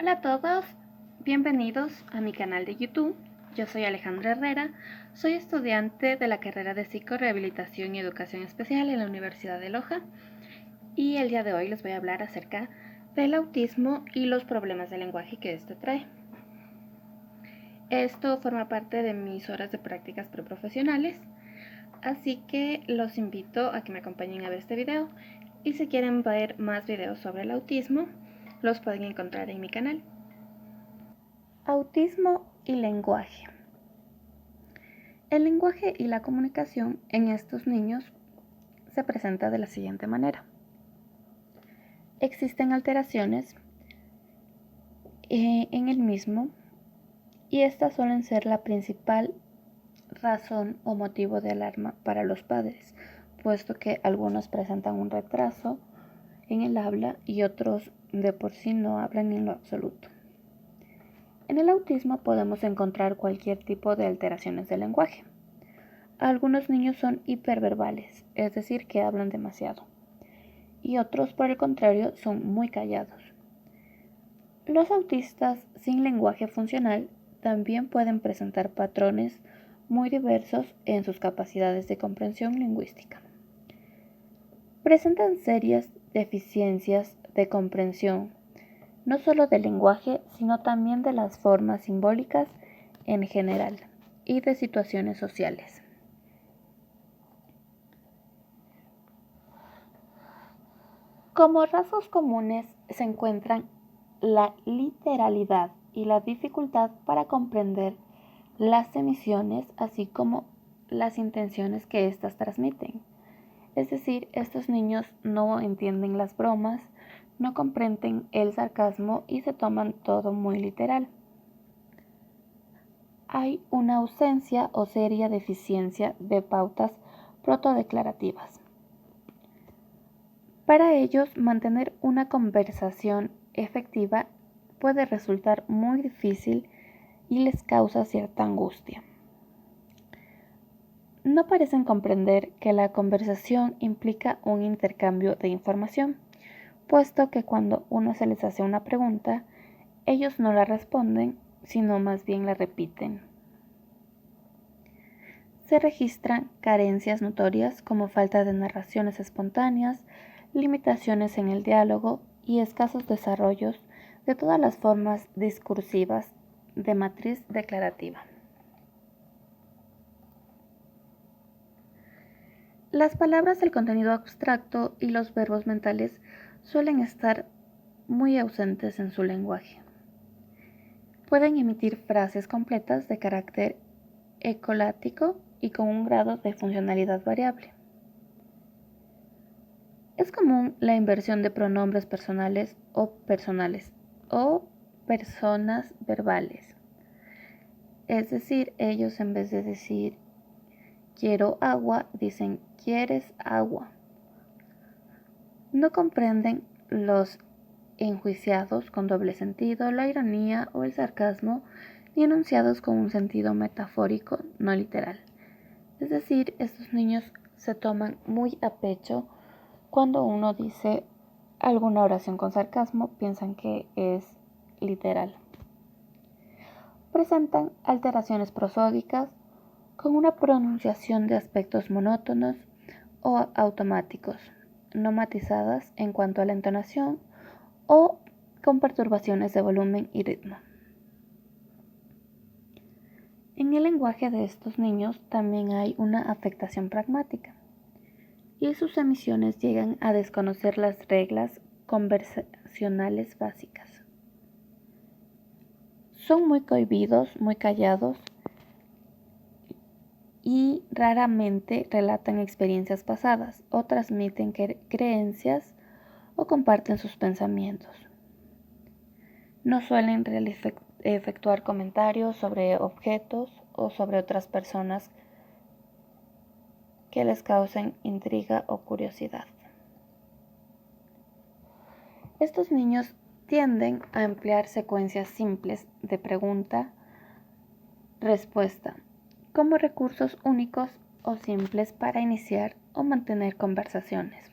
Hola a todos, bienvenidos a mi canal de YouTube. Yo soy Alejandra Herrera, soy estudiante de la carrera de Psicorehabilitación y Educación Especial en la Universidad de Loja y el día de hoy les voy a hablar acerca del autismo y los problemas de lenguaje que esto trae. Esto forma parte de mis horas de prácticas preprofesionales, así que los invito a que me acompañen a ver este video y si quieren ver más videos sobre el autismo, los pueden encontrar en mi canal. Autismo y lenguaje. El lenguaje y la comunicación en estos niños se presenta de la siguiente manera. Existen alteraciones en el mismo y estas suelen ser la principal razón o motivo de alarma para los padres, puesto que algunos presentan un retraso en el habla y otros de por sí no hablan en lo absoluto. En el autismo podemos encontrar cualquier tipo de alteraciones del lenguaje. Algunos niños son hiperverbales, es decir, que hablan demasiado, y otros, por el contrario, son muy callados. Los autistas sin lenguaje funcional también pueden presentar patrones muy diversos en sus capacidades de comprensión lingüística. Presentan serias deficiencias de comprensión, no solo del lenguaje, sino también de las formas simbólicas en general y de situaciones sociales. Como rasgos comunes se encuentran la literalidad y la dificultad para comprender las emisiones, así como las intenciones que éstas transmiten. Es decir, estos niños no entienden las bromas, no comprenden el sarcasmo y se toman todo muy literal. Hay una ausencia o seria deficiencia de pautas protodeclarativas. Para ellos, mantener una conversación efectiva puede resultar muy difícil y les causa cierta angustia. No parecen comprender que la conversación implica un intercambio de información, puesto que cuando uno se les hace una pregunta, ellos no la responden, sino más bien la repiten. Se registran carencias notorias como falta de narraciones espontáneas, limitaciones en el diálogo y escasos desarrollos de todas las formas discursivas de matriz declarativa. Las palabras del contenido abstracto y los verbos mentales suelen estar muy ausentes en su lenguaje. Pueden emitir frases completas de carácter ecolático y con un grado de funcionalidad variable. Es común la inversión de pronombres personales o personas verbales. Es decir, ellos en vez de decir quiero agua, dicen quieres agua. No comprenden los enjuiciados con doble sentido, la ironía o el sarcasmo, ni enunciados con un sentido metafórico no literal. Es decir, estos niños se toman muy a pecho cuando uno dice alguna oración con sarcasmo, piensan que es literal. Presentan alteraciones prosódicas con una pronunciación de aspectos monótonos o automáticos, no matizadas en cuanto a la entonación o con perturbaciones de volumen y ritmo. En el lenguaje de estos niños también hay una afectación pragmática y sus emisiones llegan a desconocer las reglas conversacionales básicas. Son muy cohibidos, muy callados y raramente relatan experiencias pasadas o transmiten creencias o comparten sus pensamientos. No suelen efectuar comentarios sobre objetos o sobre otras personas que les causen intriga o curiosidad. Estos niños tienden a emplear secuencias simples de pregunta-respuesta como recursos únicos o simples para iniciar o mantener conversaciones.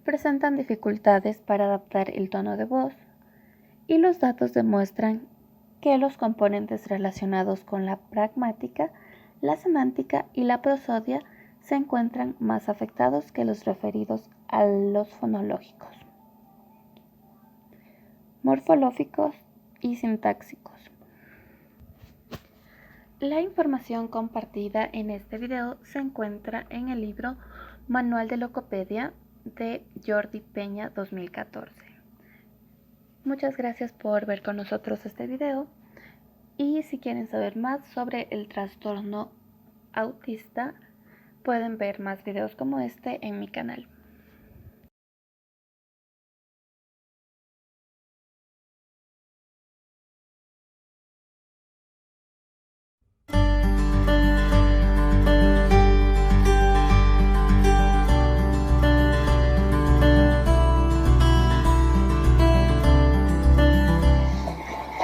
presentan dificultades para adaptar el tono de voz, y los datos demuestran que los componentes relacionados con la pragmática, la semántica y la prosodia se encuentran más afectados que los referidos a los fonológicos, morfológicos y sintáxicos. La información compartida en este video se encuentra en el libro Manual de Logopedia de Jordi Peña 2014. Muchas gracias por ver con nosotros este video, y si quieren saber más sobre el trastorno autista, pueden ver más videos como este en mi canal.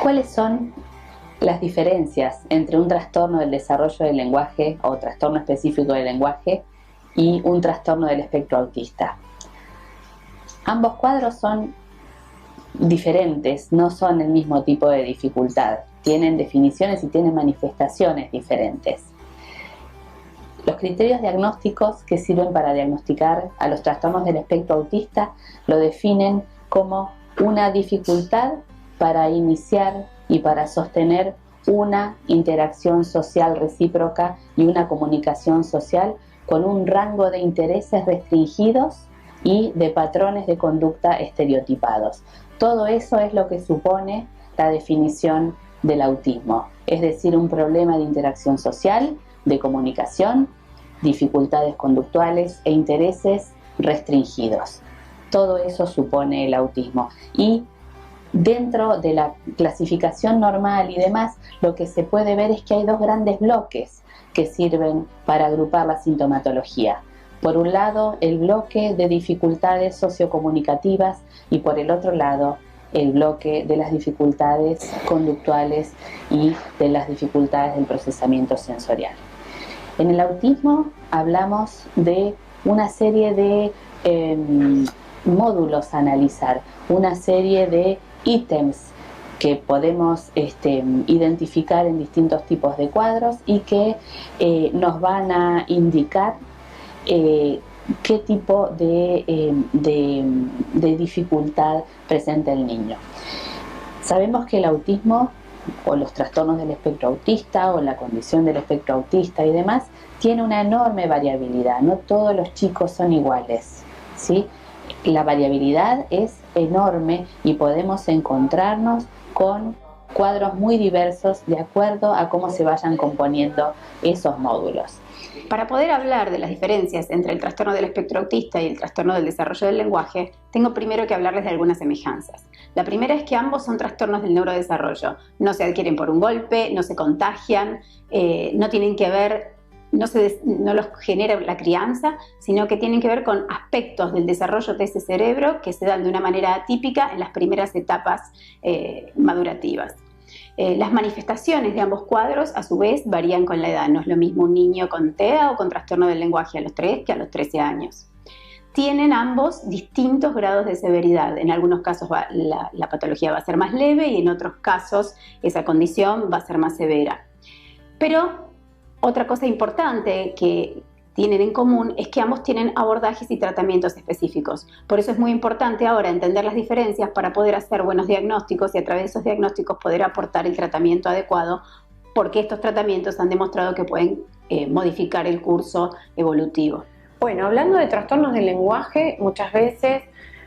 ¿Cuáles son las diferencias entre un trastorno del desarrollo del lenguaje o trastorno específico del lenguaje y un trastorno del espectro autista? Ambos cuadros son diferentes, no son el mismo tipo de dificultad, tienen definiciones y tienen manifestaciones diferentes. Los criterios diagnósticos que sirven para diagnosticar a los trastornos del espectro autista lo definen como una dificultad para iniciar y para sostener una interacción social recíproca y una comunicación social con un rango de intereses restringidos y de patrones de conducta estereotipados. Todo eso es lo que supone la definición del autismo, es decir, un problema de interacción social, de comunicación, dificultades conductuales e intereses restringidos. Todo eso supone el autismo. Y dentro de la clasificación normal y demás, lo que se puede ver es que hay dos grandes bloques que sirven para agrupar la sintomatología. Por un lado, el bloque de dificultades sociocomunicativas y por el otro lado, el bloque de las dificultades conductuales y de las dificultades del procesamiento sensorial. En el autismo hablamos de una serie de módulos a analizar, una serie de ítems que podemos identificar en distintos tipos de cuadros y que nos van a indicar qué tipo de dificultad presenta el niño. Sabemos que el autismo o los trastornos del espectro autista o la condición del espectro autista y demás tiene una enorme variabilidad, no todos los chicos son iguales, ¿sí? La variabilidad es enorme y podemos encontrarnos con cuadros muy diversos de acuerdo a cómo se vayan componiendo esos módulos. Para poder hablar de las diferencias entre el trastorno del espectro autista y el trastorno del desarrollo del lenguaje, tengo primero que hablarles de algunas semejanzas. La primera es que ambos son trastornos del neurodesarrollo. No se adquieren por un golpe, no se contagian, no tienen que ver, no los genera la crianza, sino que tienen que ver con aspectos del desarrollo de ese cerebro que se dan de una manera atípica en las primeras etapas madurativas. Las manifestaciones de ambos cuadros, a su vez, varían con la edad. No es lo mismo un niño con TEA o con trastorno del lenguaje a los 3 que a los 13 años. Tienen ambos distintos grados de severidad. En algunos casos la patología va a ser más leve y en otros casos esa condición va a ser más severa. Pero otra cosa importante que tienen en común es que ambos tienen abordajes y tratamientos específicos. Por eso es muy importante ahora entender las diferencias para poder hacer buenos diagnósticos y a través de esos diagnósticos poder aportar el tratamiento adecuado, porque estos tratamientos han demostrado que pueden modificar el curso evolutivo. Bueno, hablando de trastornos del lenguaje, muchas veces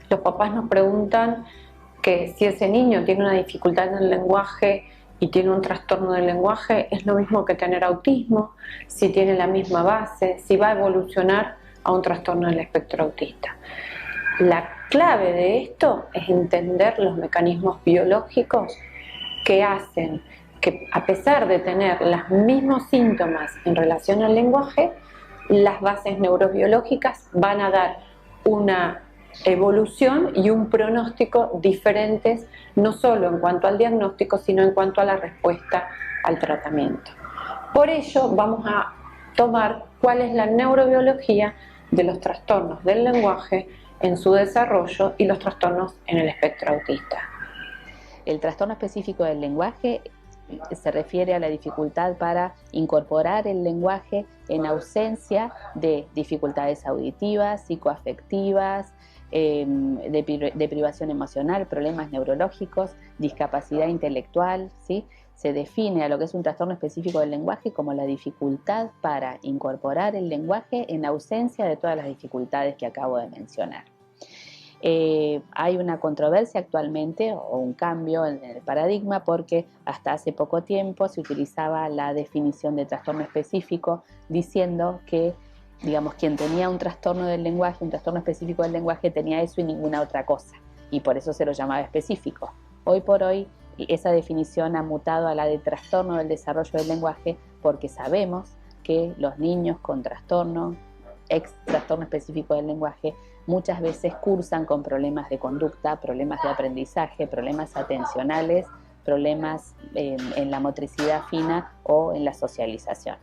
los papás nos preguntan que si ese niño tiene una dificultad en el lenguaje y tiene un trastorno del lenguaje, ¿es lo mismo que tener autismo? Si tiene la misma base, si va a evolucionar a un trastorno del espectro autista. La clave de esto es entender los mecanismos biológicos que hacen que, a pesar de tener los mismos síntomas en relación al lenguaje, las bases neurobiológicas van a dar una evolución y un pronóstico diferentes, no solo en cuanto al diagnóstico, sino en cuanto a la respuesta al tratamiento. Por ello vamos a tomar cuál es la neurobiología de los trastornos del lenguaje en su desarrollo y los trastornos en el espectro autista. El trastorno específico del lenguaje se refiere a la dificultad para incorporar el lenguaje en ausencia de dificultades auditivas, psicoafectivas, de privación emocional, problemas neurológicos, discapacidad intelectual, ¿sí? Se define a lo que es un trastorno específico del lenguaje como la dificultad para incorporar el lenguaje en ausencia de todas las dificultades que acabo de mencionar. Hay una controversia actualmente o un cambio en el paradigma porque hasta hace poco tiempo se utilizaba la definición de trastorno específico diciendo que, digamos, quien tenía un trastorno del lenguaje, un trastorno específico del lenguaje, tenía eso y ninguna otra cosa, y por eso se lo llamaba específico. Hoy por hoy esa definición ha mutado a la de trastorno del desarrollo del lenguaje porque sabemos que los niños con trastorno específico del lenguaje muchas veces cursan con problemas de conducta, problemas de aprendizaje, problemas atencionales, problemas en la motricidad fina o en la socialización.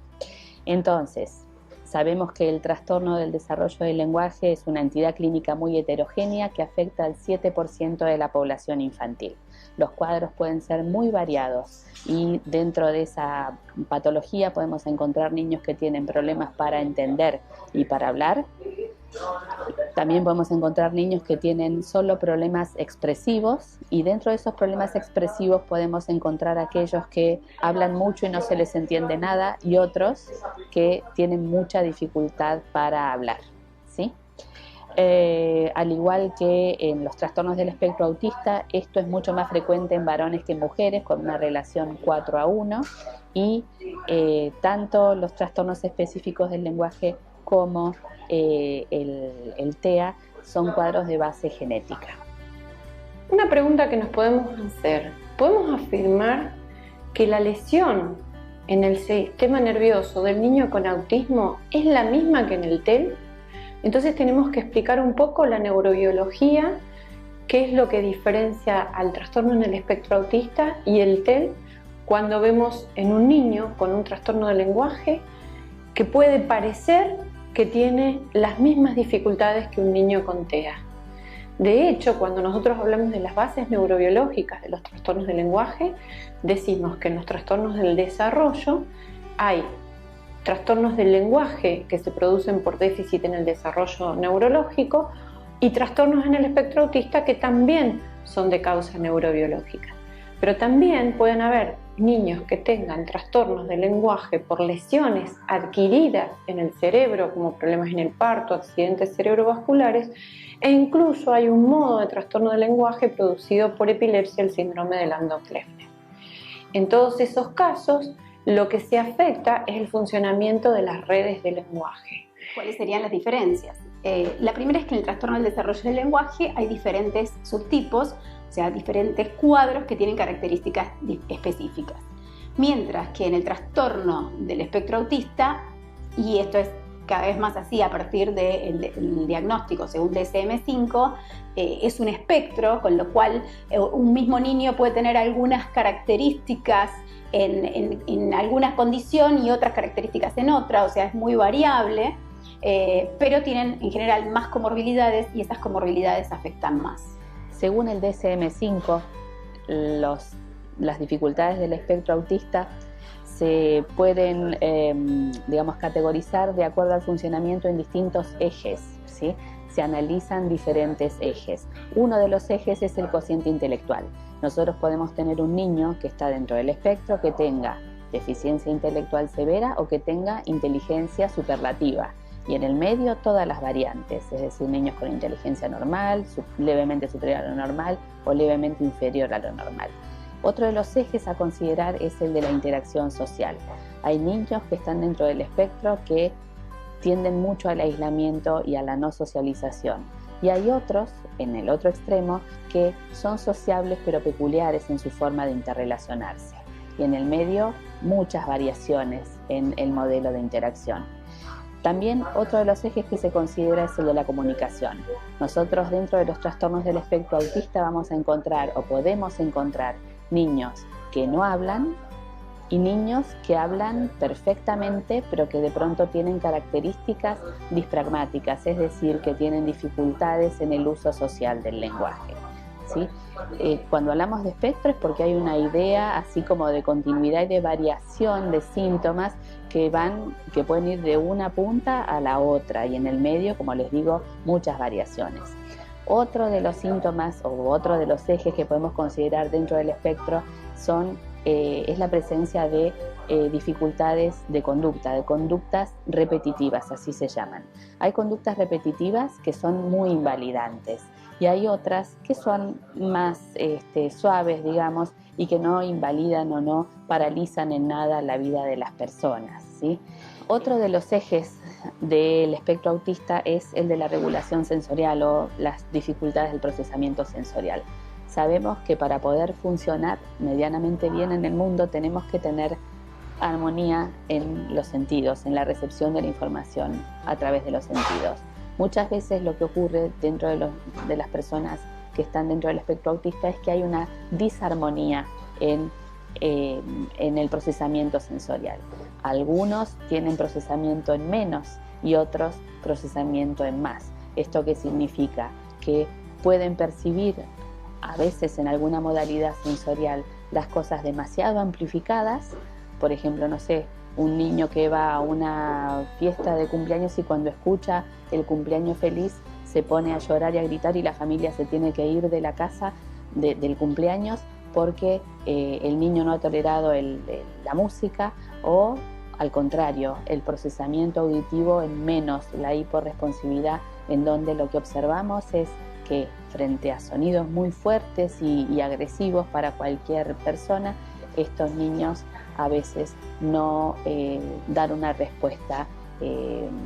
Entonces, sabemos que el trastorno del desarrollo del lenguaje es una entidad clínica muy heterogénea que afecta al 7% de la población infantil. Los cuadros pueden ser muy variados y dentro de esa patología podemos encontrar niños que tienen problemas para entender y para hablar. También podemos encontrar niños que tienen solo problemas expresivos, y dentro de esos problemas expresivos podemos encontrar aquellos que hablan mucho y no se les entiende nada, y otros que tienen mucha dificultad para hablar, ¿sí? Al igual que en los trastornos del espectro autista, esto es mucho más frecuente en varones que en mujeres, con una relación 4:1, y tanto los trastornos específicos del lenguaje como el TEA son cuadros de base genética. Una pregunta que nos podemos hacer: ¿podemos afirmar que la lesión en el sistema nervioso del niño con autismo es la misma que en el TEL? Entonces tenemos que explicar un poco la neurobiología, qué es lo que diferencia al trastorno en el espectro autista y el TEL, cuando vemos en un niño con un trastorno del lenguaje que puede parecer que tiene las mismas dificultades que un niño con TEA. De hecho, cuando nosotros hablamos de las bases neurobiológicas de los trastornos del lenguaje, decimos que en los trastornos del desarrollo hay trastornos del lenguaje que se producen por déficit en el desarrollo neurológico y trastornos en el espectro autista que también son de causa neurobiológica. Pero también pueden haber niños que tengan trastornos del lenguaje por lesiones adquiridas en el cerebro, como problemas en el parto, accidentes cerebrovasculares, e incluso hay un modo de trastorno del lenguaje producido por epilepsia, el síndrome de Landau-Kleffner. En todos esos casos, lo que se afecta es el funcionamiento de las redes de lenguaje. ¿Cuáles serían las diferencias? La primera es que en el trastorno del desarrollo del lenguaje hay diferentes subtipos, o sea, diferentes cuadros que tienen características específicas. Mientras que en el trastorno del espectro autista, y esto es cada vez más así a partir del diagnóstico según DSM-5, es un espectro, con lo cual un mismo niño puede tener algunas características en alguna condición y otras características en otra, o sea, es muy variable, pero tienen en general más comorbilidades y esas comorbilidades afectan más. Según el DSM-5, las dificultades del espectro autista se pueden, categorizar de acuerdo al funcionamiento en distintos ejes, ¿sí? Se analizan diferentes ejes. Uno de los ejes es el cociente intelectual. Nosotros podemos tener un niño que está dentro del espectro que tenga deficiencia intelectual severa o que tenga inteligencia superlativa. Y en el medio todas las variantes, es decir, niños con inteligencia normal, levemente superior a lo normal o levemente inferior a lo normal. Otro de los ejes a considerar es el de la interacción social. Hay niños que están dentro del espectro que tienden mucho al aislamiento y a la no socialización. Y hay otros, en el otro extremo, que son sociables pero peculiares en su forma de interrelacionarse. Y en el medio, muchas variaciones en el modelo de interacción. También otro de los ejes que se considera es el de la comunicación. Nosotros dentro de los trastornos del espectro autista vamos a encontrar o podemos encontrar niños que no hablan y niños que hablan perfectamente, pero que de pronto tienen características dispragmáticas, es decir, que tienen dificultades en el uso social del lenguaje, ¿sí? Cuando hablamos de espectro es porque hay una idea así como de continuidad y de variación de síntomas que pueden ir de una punta a la otra, y en el medio, como les digo, muchas variaciones. Otro de los síntomas o otro de los ejes que podemos considerar dentro del espectro es la presencia de dificultades de conductas repetitivas, así se llaman. Hay conductas repetitivas que son muy invalidantes y hay otras que son más suaves, digamos, y que no invalidan o no paralizan en nada la vida de las personas, ¿sí? Otro de los ejes del espectro autista es el de la regulación sensorial o las dificultades del procesamiento sensorial. Sabemos que para poder funcionar medianamente bien en el mundo tenemos que tener armonía en los sentidos, en la recepción de la información a través de los sentidos. Muchas veces lo que ocurre dentro de las personas que están dentro del espectro autista es que hay una disarmonía en el procesamiento sensorial. Algunos tienen procesamiento en menos y otros procesamiento en más. ¿Esto qué significa? Que pueden percibir a veces en alguna modalidad sensorial las cosas demasiado amplificadas. Por ejemplo, no sé, un niño que va a una fiesta de cumpleaños y cuando escucha el cumpleaños feliz se pone a llorar y a gritar y la familia se tiene que ir de la casa del cumpleaños porque el niño no ha tolerado la música, o al contrario, el procesamiento auditivo en menos, la hiporresponsividad, en donde lo que observamos es que frente a sonidos muy fuertes y agresivos para cualquier persona, estos niños a veces no dan una respuesta,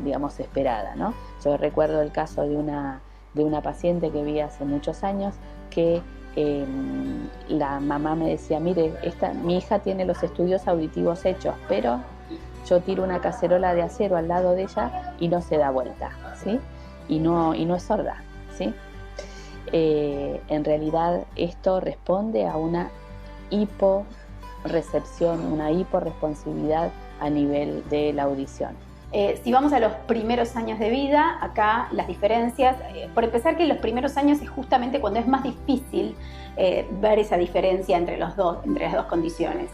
digamos, esperada, ¿no? Yo recuerdo el caso de una paciente que vi hace muchos años que la mamá me decía, mire, mi hija tiene los estudios auditivos hechos, pero yo tiro una cacerola de acero al lado de ella y no se da vuelta, ¿sí? Y no es sorda, ¿sí? En realidad esto responde a una hiporrecepción, una hiporresponsividad a nivel de la audición. Si vamos a los primeros años de vida, acá las diferencias, por empezar que en los primeros años es justamente cuando es más difícil ver esa diferencia entre las dos condiciones.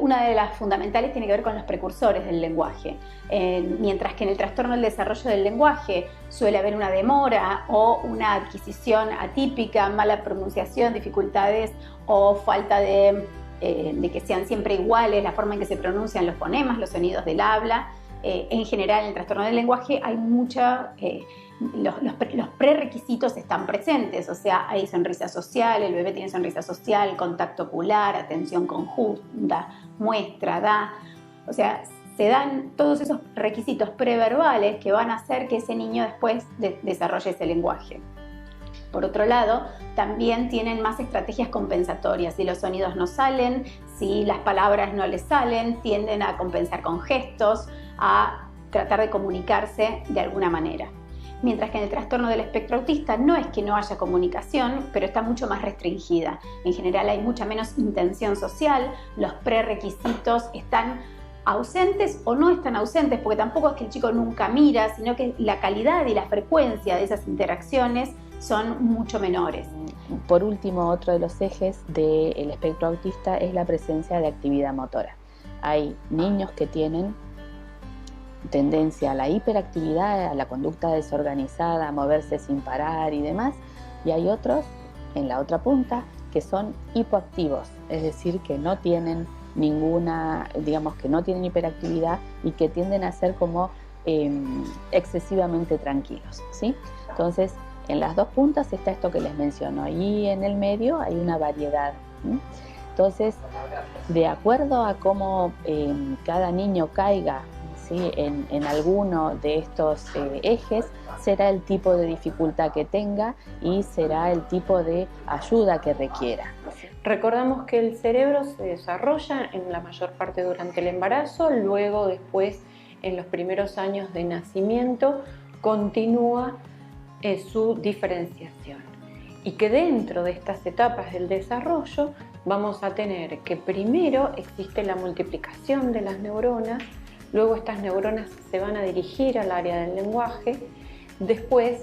Una de las fundamentales tiene que ver con los precursores del lenguaje. Mientras que en el trastorno del desarrollo del lenguaje suele haber una demora o una adquisición atípica, mala pronunciación, dificultades o falta de que sean siempre iguales la forma en que se pronuncian los fonemas, los sonidos del habla. En general, en el trastorno del lenguaje hay los prerequisitos están presentes, o sea, hay sonrisa social, el bebé tiene sonrisa social, contacto ocular, atención conjunta, muestra, da, o sea, se dan todos esos requisitos preverbales que van a hacer que ese niño después desarrolle ese lenguaje. Por otro lado, también tienen más estrategias compensatorias. Si los sonidos no salen, si las palabras no les salen, tienden a compensar con gestos, a tratar de comunicarse de alguna manera. Mientras que en el trastorno del espectro autista no es que no haya comunicación, pero está mucho más restringida. En general hay mucha menos intención social, los prerequisitos están ausentes o no están ausentes, porque tampoco es que el chico nunca mira, sino que la calidad y la frecuencia de esas interacciones son mucho menores. Por último, otro de los ejes del espectro autista es la presencia de actividad motora. Hay niños que tienen tendencia a la hiperactividad, a la conducta desorganizada, a moverse sin parar y demás, y hay otros, en la otra punta, que son hipoactivos, es decir, que no tienen que no tienen hiperactividad y que tienden a ser como excesivamente tranquilos, ¿sí? Entonces, en las dos puntas está esto que les menciono y en el medio hay una variedad, ¿sí? Entonces, de acuerdo a cómo cada niño caiga, ¿sí?, en alguno de estos ejes, será el tipo de dificultad que tenga y será el tipo de ayuda que requiera. Recordamos que el cerebro se desarrolla en la mayor parte durante el embarazo, luego después en los primeros años de nacimiento continúa su diferenciación, y que dentro de estas etapas del desarrollo vamos a tener que primero existe la multiplicación de las neuronas, luego estas neuronas se van a dirigir al área del lenguaje, después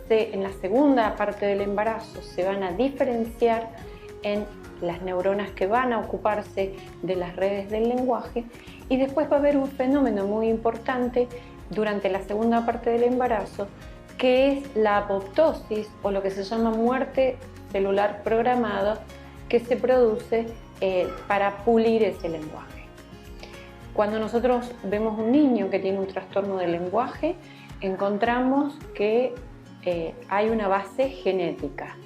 en la segunda parte del embarazo se van a diferenciar en las neuronas que van a ocuparse de las redes del lenguaje, y después va a haber un fenómeno muy importante durante la segunda parte del embarazo, que es la apoptosis, o lo que se llama muerte celular programada, que se produce para pulir ese lenguaje. Cuando nosotros vemos un niño que tiene un trastorno del lenguaje, encontramos que hay una base genética.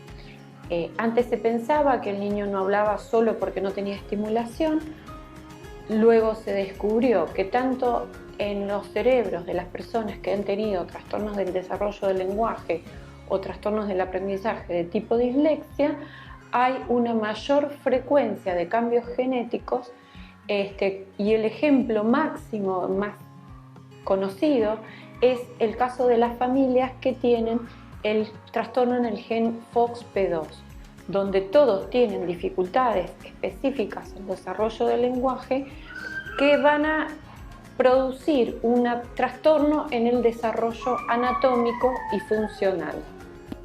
Antes se pensaba que el niño no hablaba solo porque no tenía estimulación. Luego se descubrió que tanto en los cerebros de las personas que han tenido trastornos del desarrollo del lenguaje o trastornos del aprendizaje de tipo dislexia, hay una mayor frecuencia de cambios genéticos, y el ejemplo máximo, más conocido, es el caso de las familias que tienen el trastorno en el gen FOXP2, donde todos tienen dificultades específicas en el desarrollo del lenguaje que van a producir un trastorno en el desarrollo anatómico y funcional.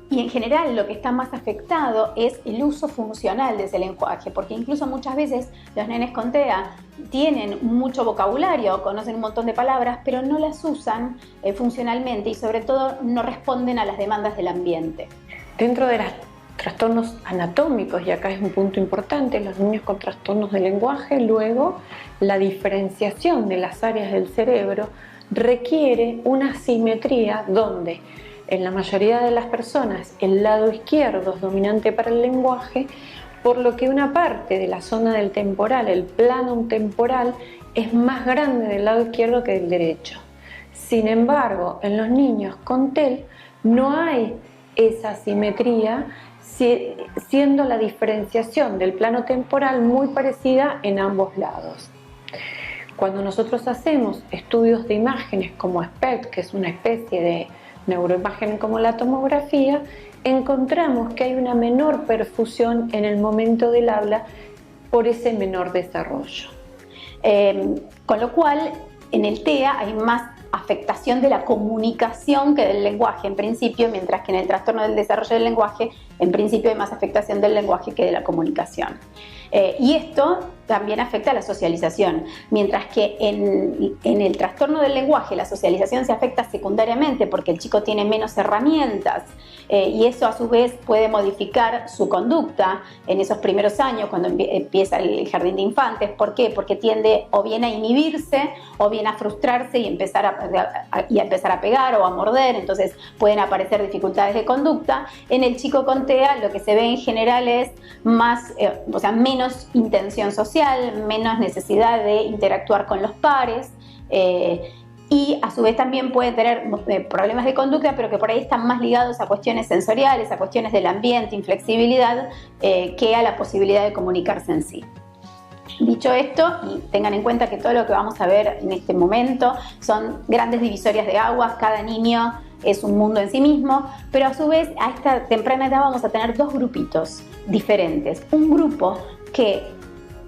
Y en general lo que está más afectado es el uso funcional de ese lenguaje, porque incluso muchas veces los nenes con TEA tienen mucho vocabulario, conocen un montón de palabras, pero no las usan funcionalmente y sobre todo no responden a las demandas del ambiente. Dentro de los trastornos anatómicos, y acá es un punto importante, los niños con trastornos del lenguaje, luego la diferenciación de las áreas del cerebro requiere una simetría donde en la mayoría de las personas el lado izquierdo es dominante para el lenguaje, por lo que una parte de la zona del temporal, el plano temporal, es más grande del lado izquierdo que del derecho. Sin embargo, en los niños con TEL no hay esa simetría, siendo la diferenciación del plano temporal muy parecida en ambos lados. Cuando nosotros hacemos estudios de imágenes como SPECT, que es una especie de neuroimagen como la tomografía, encontramos que hay una menor perfusión en el momento del habla por ese menor desarrollo. Con lo cual, en el TEA hay más afectación de la comunicación que del lenguaje en principio, mientras que en el trastorno del desarrollo del lenguaje, en principio hay más afectación del lenguaje que de la comunicación. Y esto también afecta a la socialización, mientras que en el trastorno del lenguaje la socialización se afecta secundariamente porque el chico tiene menos herramientas y eso a su vez puede modificar su conducta en esos primeros años cuando empieza el jardín de infantes. ¿Por qué? Porque tiende o bien a inhibirse o bien a frustrarse y empezar a pegar o a morder, entonces pueden aparecer dificultades de conducta. En el chico con TEA lo que se ve en general es más, menos intención social, menos necesidad de interactuar con los pares y a su vez también pueden tener problemas de conducta, pero que por ahí están más ligados a cuestiones sensoriales, a cuestiones del ambiente, inflexibilidad, que a la posibilidad de comunicarse en sí. Dicho esto, y tengan en cuenta que todo lo que vamos a ver en este momento son grandes divisorias de aguas, cada niño es un mundo en sí mismo, pero a su vez a esta temprana edad vamos a tener dos grupitos diferentes. Un grupo que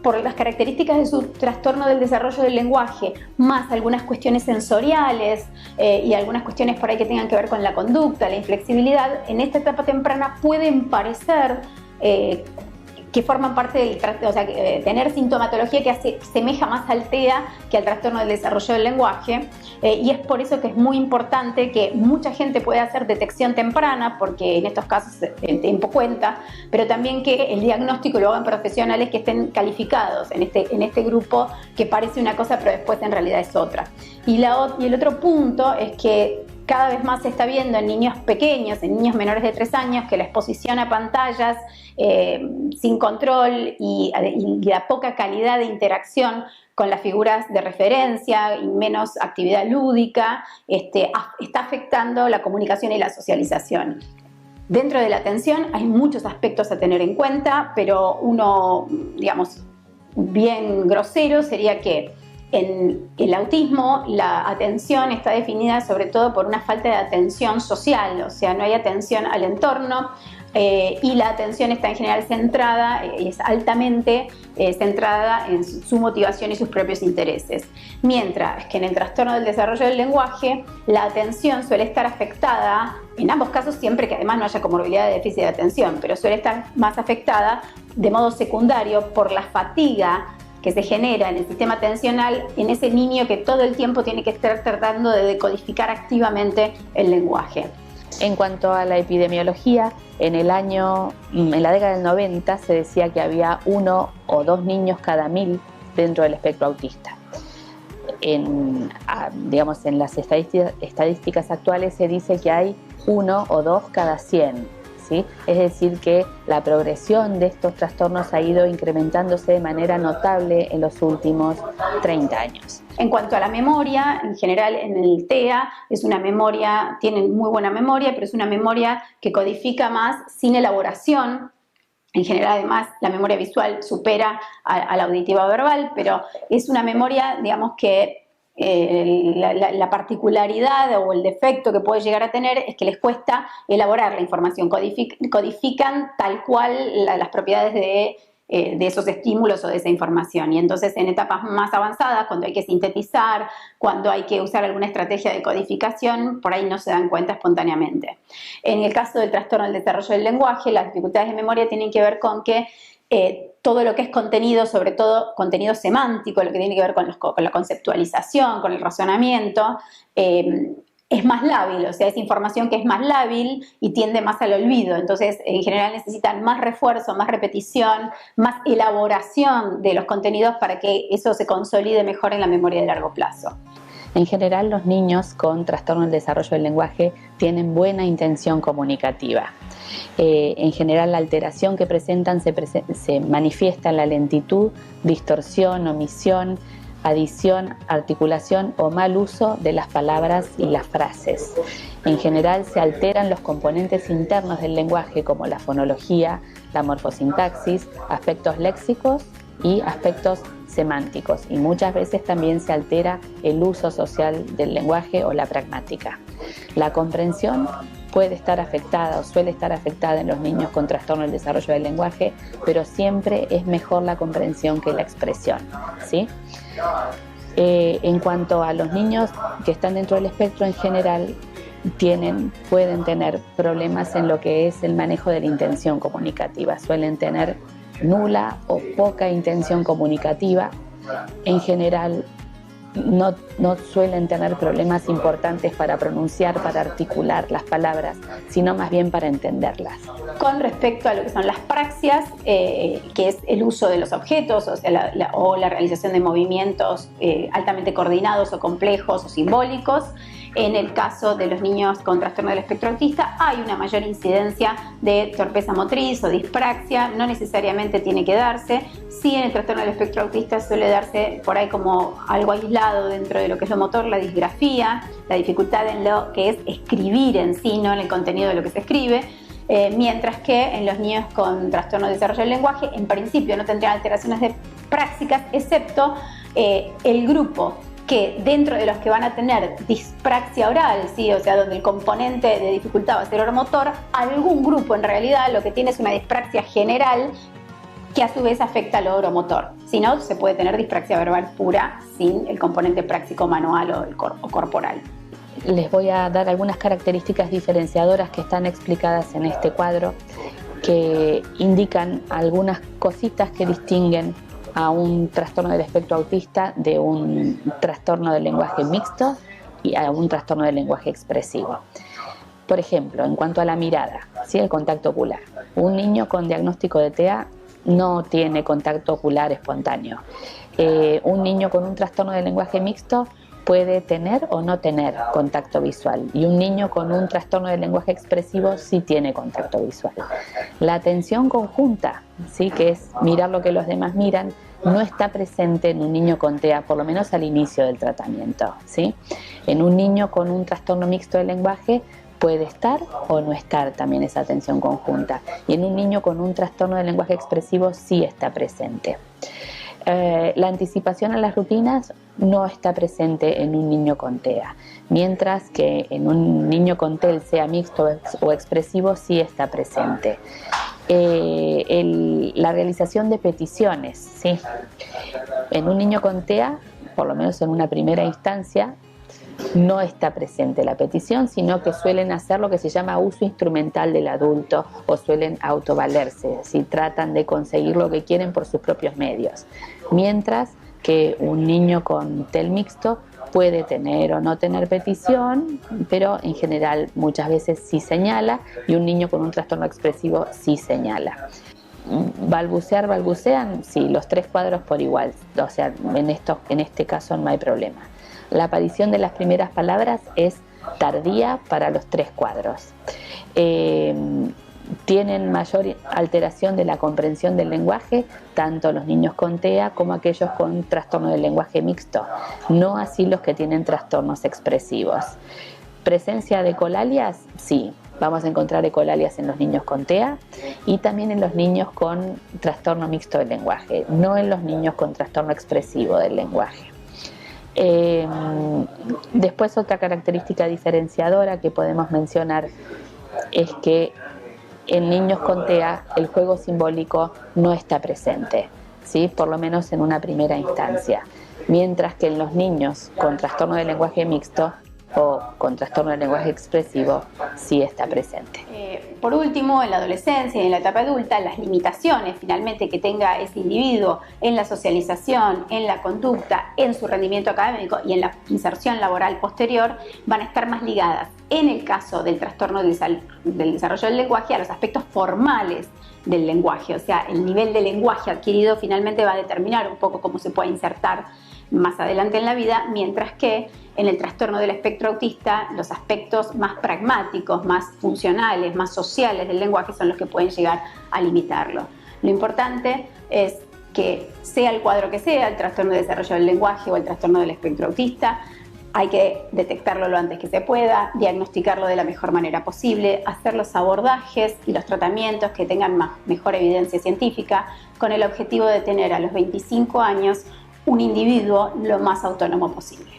por las características de su trastorno del desarrollo del lenguaje, más algunas cuestiones sensoriales y algunas cuestiones por ahí que tengan que ver con la conducta, la inflexibilidad, en esta etapa temprana pueden parecer que forman parte del trastorno, tener sintomatología que asemeja más al TEA que al trastorno del desarrollo del lenguaje, y es por eso que es muy importante que mucha gente pueda hacer detección temprana, porque en estos casos el tiempo cuenta, pero también que el diagnóstico lo hagan profesionales que estén calificados en este grupo que parece una cosa pero después en realidad es otra. Y el otro punto es que cada vez más se está viendo en niños pequeños, en niños menores de 3 años, que la exposición a pantallas sin control y la poca calidad de interacción con las figuras de referencia y menos actividad lúdica está afectando la comunicación y la socialización. Dentro de la atención hay muchos aspectos a tener en cuenta, pero uno, bien grosero sería que en el autismo la atención está definida sobre todo por una falta de atención social, o sea, no hay atención al entorno, y la atención está en general centrada, es altamente centrada en su motivación y sus propios intereses. Mientras que en el trastorno del desarrollo del lenguaje, la atención suele estar afectada, en ambos casos siempre que además no haya comorbilidad de déficit de atención, pero suele estar más afectada de modo secundario por la fatiga que se genera en el sistema atencional en ese niño que todo el tiempo tiene que estar tratando de decodificar activamente el lenguaje. En cuanto a la epidemiología, en la década del 90 se decía que había 1 o 2 niños cada 1000 dentro del espectro autista. En las estadísticas actuales se dice que hay 1 o 2 cada 100. ¿Sí? Es decir, que la progresión de estos trastornos ha ido incrementándose de manera notable en los últimos 30 años. En cuanto a la memoria, en general en el TEA tienen muy buena memoria, pero es una memoria que codifica más sin elaboración. En general, además, la memoria visual supera a la auditiva verbal, pero es una memoria, digamos, que la particularidad o el defecto que puede llegar a tener es que les cuesta elaborar la información, codifican tal cual las propiedades de esos estímulos o de esa información, y entonces en etapas más avanzadas, cuando hay que sintetizar, cuando hay que usar alguna estrategia de codificación, por ahí no se dan cuenta espontáneamente. En el caso del trastorno del desarrollo del lenguaje, las dificultades de memoria tienen que ver con que todo lo que es contenido, sobre todo contenido semántico, lo que tiene que ver con la conceptualización, con el razonamiento, es más lábil, o sea, es información que es más lábil y tiende más al olvido. Entonces, en general necesitan más refuerzo, más repetición, más elaboración de los contenidos para que eso se consolide mejor en la memoria de largo plazo. En general, los niños con trastorno del desarrollo del lenguaje tienen buena intención comunicativa. En general, la alteración que presentan se manifiesta en la lentitud, distorsión, omisión, adición, articulación o mal uso de las palabras y las frases. En general, se alteran los componentes internos del lenguaje, como la fonología, la morfosintaxis, aspectos léxicos y aspectos semánticos, y muchas veces también se altera el uso social del lenguaje o la pragmática. La comprensión puede estar afectada o suele estar afectada en los niños con trastorno del desarrollo del lenguaje, pero siempre es mejor la comprensión que la expresión, ¿sí? En cuanto a los niños que están dentro del espectro, en general pueden tener problemas en lo que es el manejo de la intención comunicativa. Suelen tener nula o poca intención comunicativa. En general no suelen tener problemas importantes para pronunciar, para articular las palabras, sino más bien para entenderlas. Con respecto a lo que son las praxias, que es el uso de los objetos, o sea, la realización de movimientos altamente coordinados o complejos o simbólicos, en el caso de los niños con trastorno del espectro autista hay una mayor incidencia de torpeza motriz o dispraxia, no necesariamente tiene que darse. Sí, en el trastorno del espectro autista suele darse por ahí como algo aislado dentro de lo que es lo motor, la disgrafía, la dificultad en lo que es escribir en sí, no en el contenido de lo que se escribe. Mientras que en los niños con trastorno de desarrollo del lenguaje, en principio no tendrían alteraciones de prácticas, excepto el grupo que dentro de los que van a tener dispraxia oral, ¿sí? O sea, donde el componente de dificultad va a ser oromotor, algún grupo en realidad lo que tiene es una dispraxia general que a su vez afecta al oromotor. Si no, se puede tener dispraxia verbal pura sin el componente práctico manual o corporal. Les voy a dar algunas características diferenciadoras que están explicadas en este cuadro, que indican algunas cositas que distinguen a un trastorno del espectro autista de un trastorno del lenguaje mixto y a un trastorno del lenguaje expresivo. Por ejemplo, en cuanto a la mirada, ¿sí? El contacto ocular. Un niño con diagnóstico de TEA no tiene contacto ocular espontáneo. Un niño con un trastorno del lenguaje mixto puede tener o no tener contacto visual, y un niño con un trastorno del lenguaje expresivo sí tiene contacto visual. La atención conjunta, ¿sí? Que es mirar lo que los demás miran, no está presente en un niño con TEA, por lo menos al inicio del tratamiento, ¿sí? En un niño con un trastorno mixto del lenguaje puede estar o no estar también esa atención conjunta, y en un niño con un trastorno del lenguaje expresivo sí está presente. La anticipación a las rutinas no está presente en un niño con TEA, mientras que en un niño con TEL, sea mixto o expresivo, sí está presente. La realización de peticiones, ¿sí? En un niño con TEA, por lo menos en una primera instancia, no está presente la petición, sino que suelen hacer lo que se llama uso instrumental del adulto o suelen autovalerse, si tratan de conseguir lo que quieren por sus propios medios. Mientras que un niño con TEL mixto puede tener o no tener petición, pero en general muchas veces sí señala, y un niño con un trastorno expresivo sí señala. Balbucean, sí, los 3 cuadros por igual, o sea, en este caso no hay problema. La aparición de las primeras palabras es tardía para los 3 cuadros. Tienen mayor alteración de la comprensión del lenguaje, tanto los niños con TEA como aquellos con trastorno del lenguaje mixto, no así los que tienen trastornos expresivos. Presencia de ecolalias, sí, vamos a encontrar ecolalias en los niños con TEA y también en los niños con trastorno mixto del lenguaje, no en los niños con trastorno expresivo del lenguaje. Después, otra característica diferenciadora que podemos mencionar es que en niños con TEA el juego simbólico no está presente, ¿sí? Por lo menos en una primera instancia, mientras que en los niños con trastorno del lenguaje mixto o con trastorno del lenguaje expresivo sí está presente. Por último, en la adolescencia y en la etapa adulta, las limitaciones finalmente que tenga ese individuo en la socialización, en la conducta, en su rendimiento académico y en la inserción laboral posterior van a estar más ligadas, en el caso del trastorno del desarrollo del lenguaje, a los aspectos formales del lenguaje. O sea, el nivel de lenguaje adquirido finalmente va a determinar un poco cómo se puede insertar más adelante en la vida, mientras que en el trastorno del espectro autista los aspectos más pragmáticos, más funcionales, más sociales del lenguaje son los que pueden llegar a limitarlo. Lo importante es que sea el cuadro que sea, el trastorno de desarrollo del lenguaje o el trastorno del espectro autista, hay que detectarlo lo antes que se pueda, diagnosticarlo de la mejor manera posible, hacer los abordajes y los tratamientos que tengan mejor evidencia científica, con el objetivo de tener a los 25 años un individuo lo más autónomo posible.